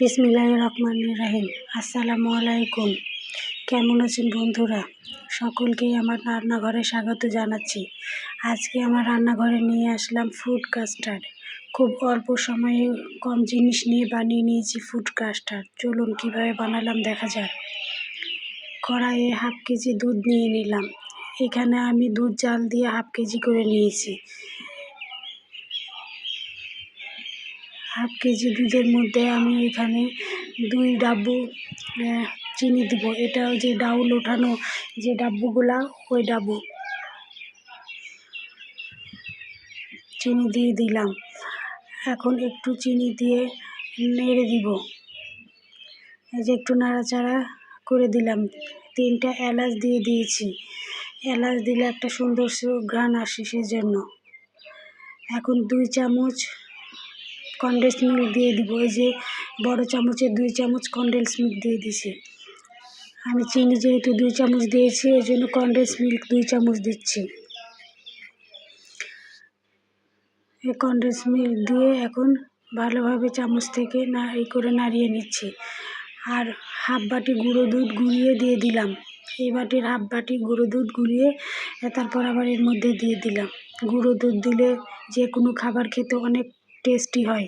বিসমিল্লাহির রহমানির রহিম। আসসালামু আলাইকুম। কেমন আছেন বন্ধুরা? সকলকেই আমার রান্নাঘরে স্বাগত জানাচ্ছি। আজকে আমার রান্নাঘরে নিয়ে আসলাম ফ্রুট কাস্টার্ড। খুব অল্প সময়ে কম জিনিস নিয়ে বানিয়ে নিয়েছি ফ্রুট কাস্টার্ড। চলুন কীভাবে বানালাম দেখা যাক। কড়াইয়ে হাফ কেজি দুধ নিয়ে নিলাম। এখানে আমি দুধ জাল দিয়ে হাফ কেজি করে নিয়েছি। হাফ কেজি দুধের মধ্যে আমি এখানে 2 ডাব্বু চিনি দিব। এটা ওই যে ডাউল ওঠানো যে ডাব্বুগুলা, ওই ডাব্বু চিনি দিয়ে দিলাম। এখন একটু চিনি দিয়ে নেড়ে দিব। এই যে একটু নাড়াচাড়া করে দিলাম। 3টা এলাচ দিয়ে দিয়েছি। এলাচ দিলে একটা সুন্দর ঘ্রাণ আসে সেজন্য। এখন 2 চামচ কনডেন্স মিল্ক দিয়ে দিব। এই যে বড় চামচের 2 চামচ কনডেন্স মিল্ক দিয়ে দিছি। আমি চিনি যেহেতু 2 চামচ দিয়েছি, এই জন্য কনডেন্স মিল্ক 2 চামচ দিচ্ছি। এই কনডেন্স মিল্ক দিয়ে এখন ভালোভাবে চামচ থেকে নাড়িয়ে নিচ্ছি। আর হাফ বাটি গুঁড়ো দুধ গুলিয়ে দিয়ে দিলাম। এই বাটির হাফ বাটি গুঁড়ো দুধ গুলিয়ে তারপর আবার এর মধ্যে দিয়ে দিলাম। গুঁড়ো দুধ দিলে যে কোনো খাবার খেতে অনেক টেস্টি হয়,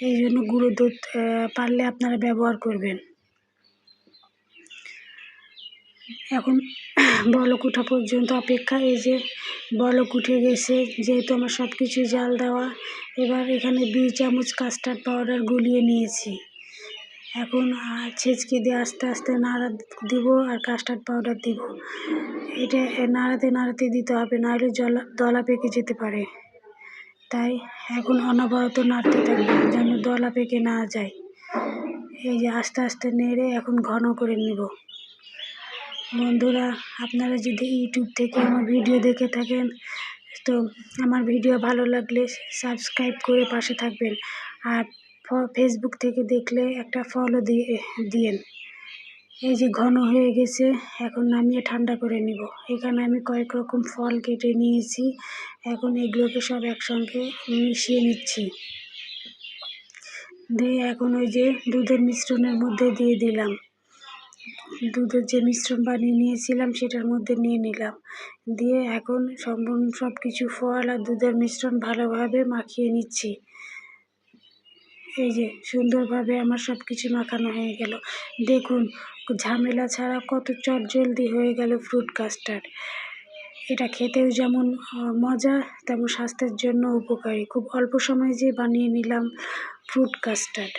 এই জন্য গুঁড়ো দুধ পারলে আপনারা ব্যবহার করবেন। এখন বলক ওঠা পর্যন্ত অপেক্ষা। এই যে বলক উঠে গেছে, যেহেতু আমার সব কিছু জাল দেওয়া। এবার এখানে 2 চামচ কাস্টার্ড পাউডার গুলিয়ে নিয়েছি। এখন ছেঁচকে দিয়ে আস্তে আস্তে নাড়া দিব আর কাস্টার্ড পাউডার দিব। এটা নাড়াতে দিতে হবে, নাহলে দলা পেকে যেতে পারে। তাই এখন অনবরত নাড়তে থাকবে যেন দলা পেকে না যায়। এই যে আস্তে আস্তে নেড়ে এখন ঘন করে নিব। বন্ধুরা, আপনারা যদি ইউটিউব থেকে আমার ভিডিও দেখে থাকেন তো আমার ভিডিও ভালো লাগলে সাবস্ক্রাইব করে পাশে থাকবেন। আর ফেসবুক থেকে দেখলে একটা ফলো দিয়েন। এই যে ঘন হয়ে গেছে, এখন নামিয়ে ঠান্ডা করে নিব। এখানে আমি কয়েক রকম ফল কেটে নিয়েছি। এখন এগুলোকে সব একসঙ্গে মিশিয়ে নিচ্ছি। দিয়ে এখন ওই যে দুধের মিশ্রণের মধ্যে দিয়ে দিলাম। দুধের যে মিশ্রণ বানিয়ে নিয়েছিলাম সেটার মধ্যে নিয়ে নিলাম। দিয়ে এখন সব কিছু ফল আর দুধের মিশ্রণ ভালোভাবে মাখিয়ে নিচ্ছি। এই যে সুন্দরভাবে আমার সব কিছু মাখানো হয়ে গেল। দেখুন ঝামেলা ছাড়া কত চটজলদি হয়ে গেল ফ্রুট কাস্টার্ড। এটা খেতেও যেমন মজা, তেমন স্বাস্থ্যের জন্য উপকারী। খুব অল্প সময়ে যে বানিয়ে নিলাম ফ্রুট কাস্টার্ড।